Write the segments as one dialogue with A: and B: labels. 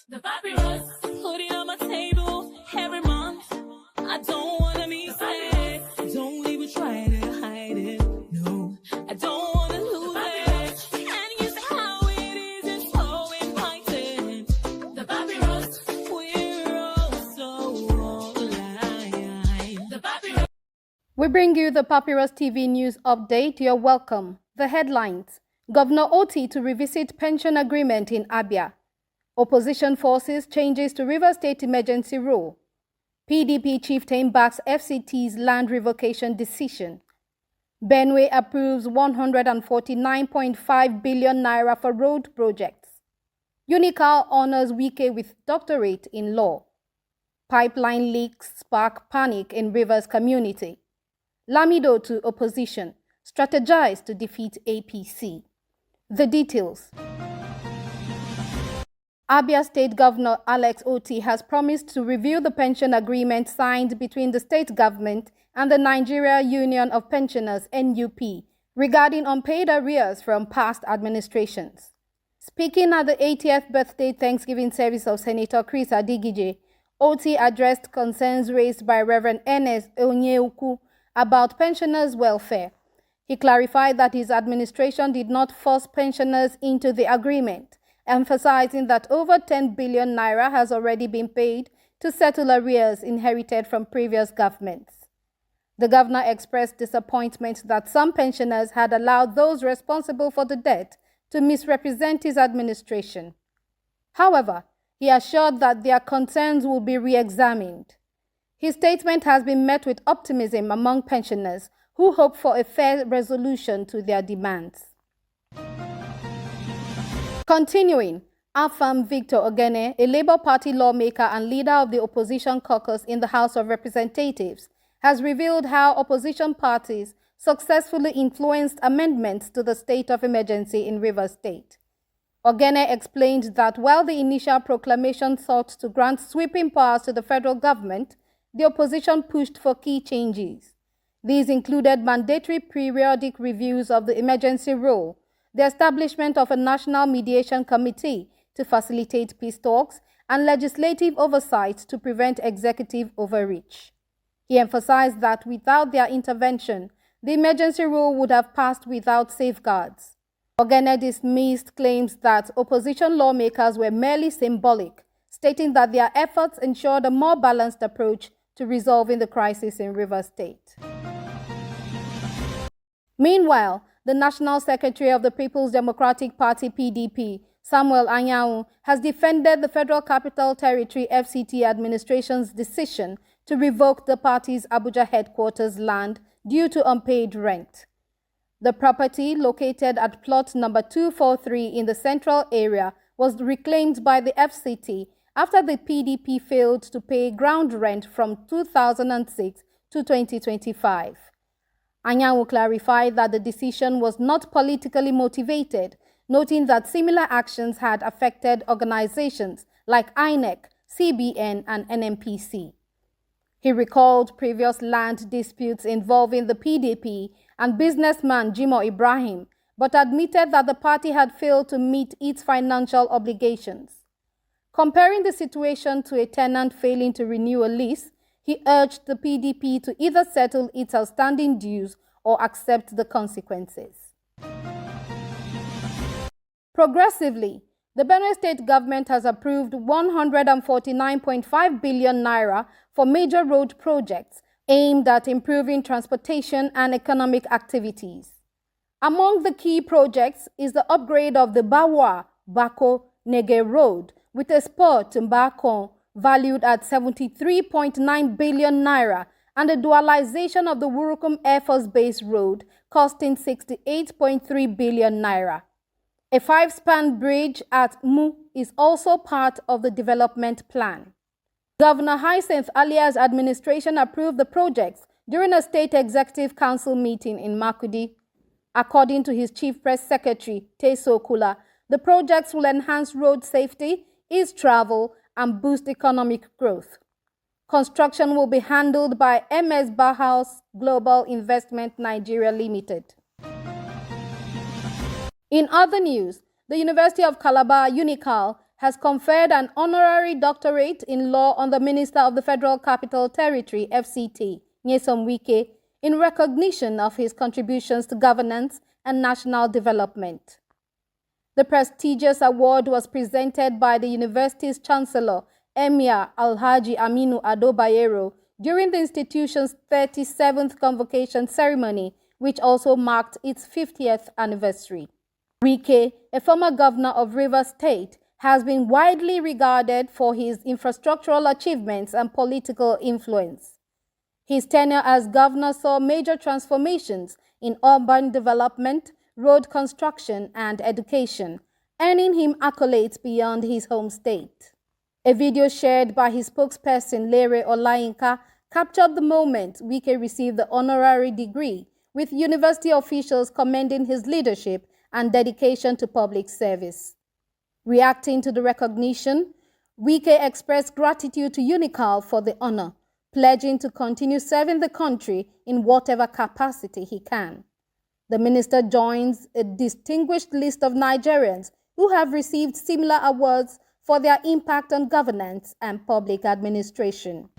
A: The papyrus, putting on my table every month. I don't wanna be sad. Don't even try to hide it. No, I don't wanna lose it. And you see how it is, it's so inviting. The papyrus, we're all so alive. The papyrus.
B: We bring you the Papyrus TV news update. You're welcome. The headlines: Governor Otti to revisit pension agreement in Abia. Opposition forces changes to Rivers State emergency rule. PDP chieftain backs FCT's land revocation decision. Benue approves 149.5 billion naira for road projects. Unical honors Wike with doctorate in law. Pipeline leaks spark panic in Rivers community. Lamido to opposition, strategize to defeat APC. The details. Abia State Governor Alex Otti has promised to review the pension agreement signed between the state government and the Nigeria Union of Pensioners (NUP) regarding unpaid arrears from past administrations. Speaking at the 80th birthday Thanksgiving service of Senator Chris Adigije, Otti addressed concerns raised by Reverend Ernest Onyeuku about pensioners' welfare. He clarified that his administration did not force pensioners into the agreement, emphasizing that over 10 billion naira has already been paid to settle arrears inherited from previous governments. The governor expressed disappointment that some pensioners had allowed those responsible for the debt to misrepresent his administration. However, he assured that their concerns will be re-examined. His statement has been met with optimism among pensioners who hope for a fair resolution to their demands. Continuing, Afam Victor Ogene, a Labour Party lawmaker and leader of the opposition caucus in the House of Representatives, has revealed how opposition parties successfully influenced amendments to the state of emergency in Rivers State. Ogene explained that while the initial proclamation sought to grant sweeping powers to the federal government, the opposition pushed for key changes. These included mandatory periodic reviews of the emergency rule, the establishment of a national mediation committee to facilitate peace talks, and legislative oversight to prevent executive overreach. He emphasized that without their intervention, the emergency rule would have passed without safeguards. Ogene dismissed claims that opposition lawmakers were merely symbolic, stating that their efforts ensured a more balanced approach to resolving the crisis in Rivers State. Meanwhile, the National Secretary of the People's Democratic Party (PDP), Samuel Anyanwu, has defended the Federal Capital Territory (FCT) administration's decision to revoke the party's Abuja headquarters land due to unpaid rent. The property, located at plot number 243 in the central area, was reclaimed by the FCT after the PDP failed to pay ground rent from 2006 to 2025. Anyanwu clarified that the decision was not politically motivated, noting that similar actions had affected organizations like INEC, CBN, and NMPC. He recalled previous land disputes involving the PDP and businessman Jimoh Ibrahim, but admitted that the party had failed to meet its financial obligations. Comparing the situation to a tenant failing to renew a lease, he urged the PDP to either settle its outstanding dues or accept the consequences. Progressively, the Benue State government has approved 149.5 billion naira for major road projects aimed at improving transportation and economic activities. Among the key projects is the upgrade of the Bawa-Bako-Nege Road with a spur to Mbakon valued at 73.9 billion naira and the dualization of the Wurukum Air Force Base Road costing 68.3 billion naira. A 5-span bridge at Mu is also part of the development plan. Governor Hyacinth Alia's administration approved the projects during a state executive council meeting in Makudi. According to his chief press secretary, Teso Kula, the projects will enhance road safety, ease travel, and boost economic growth. Construction will be handled by MS Bauhaus Global Investment Nigeria Limited. In other news, the University of Calabar Unical has conferred an honorary doctorate in law on the Minister of the Federal Capital Territory, FCT, Nyesom Wike, in recognition of his contributions to governance and national development. The prestigious award was presented by the university's chancellor, Emir Alhaji Aminu Ado Bayero, during the institution's 37th convocation ceremony, which also marked its 50th anniversary. Wike, a former governor of Rivers State, has been widely regarded for his infrastructural achievements and political influence. His tenure as governor saw major transformations in urban development, road construction, and education, earning him accolades beyond his home state. A video shared by his spokesperson, Lere Olayinka, captured the moment Wike received the honorary degree, with university officials commending his leadership and dedication to public service. Reacting to the recognition, Wike expressed gratitude to UNICAL for the honor, pledging to continue serving the country in whatever capacity he can. The minister joins a distinguished list of Nigerians who have received similar awards for their impact on governance and public administration.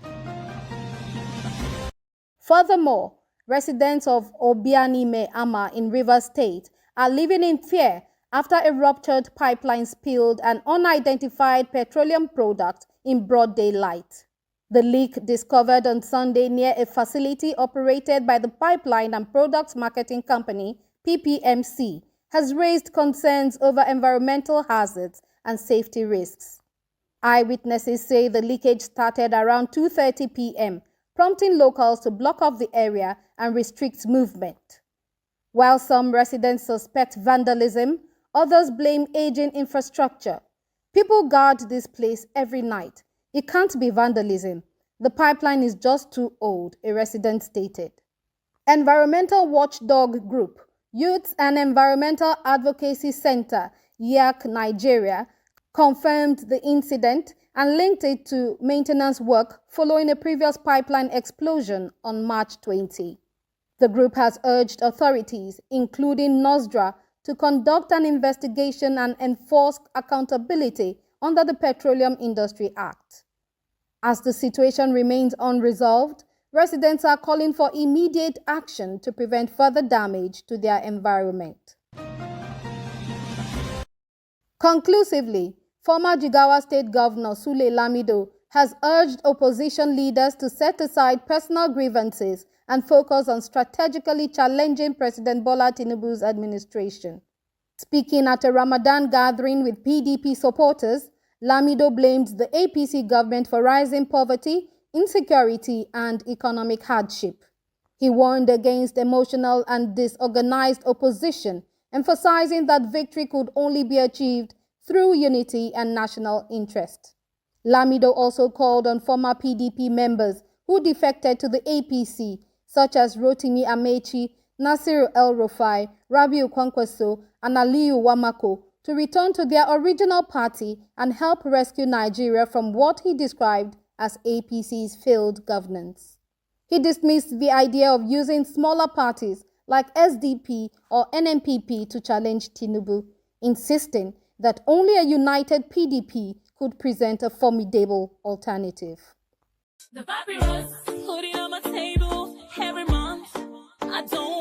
B: Furthermore, residents of Obianime Ama in Rivers State are living in fear after a ruptured pipeline spilled an unidentified petroleum product in broad daylight. The leak, discovered on Sunday near a facility operated by the Pipeline and Products Marketing Company, PPMC, has raised concerns over environmental hazards and safety risks. Eyewitnesses say the leakage started around 2:30 p.m., prompting locals to block off the area and restrict movement. While some residents suspect vandalism, others blame aging infrastructure. People guard this place every night. It can't be vandalism. The pipeline is just too old, a resident stated. Environmental watchdog group, Youth and Environmental Advocacy Center, YAC Nigeria, confirmed the incident and linked it to maintenance work following a previous pipeline explosion on March 20. The group has urged authorities, including NOSDRA, to conduct an investigation and enforce accountability under the Petroleum Industry Act. As the situation remains unresolved, residents are calling for immediate action to prevent further damage to their environment. Conclusively, former Jigawa State Governor Sule Lamido has urged opposition leaders to set aside personal grievances and focus on strategically challenging President Bola Tinubu's administration. Speaking at a Ramadan gathering with PDP supporters, Lamido blamed the APC government for rising poverty, insecurity, and economic hardship. He warned against emotional and disorganized opposition, emphasizing that victory could only be achieved through unity and national interest. Lamido also called on former PDP members who defected to the APC, such as Rotimi Amechi, Nasiru El-Rufai, Rabiu Kwankwaso, and Aliyu Wamako, to return to their original party and help rescue Nigeria from what he described as APC's failed governance. He dismissed the idea of using smaller parties like SDP or NNPP to challenge Tinubu, insisting that only a united PDP could present a formidable alternative.
A: The papyrus, put it on my table every month. I don't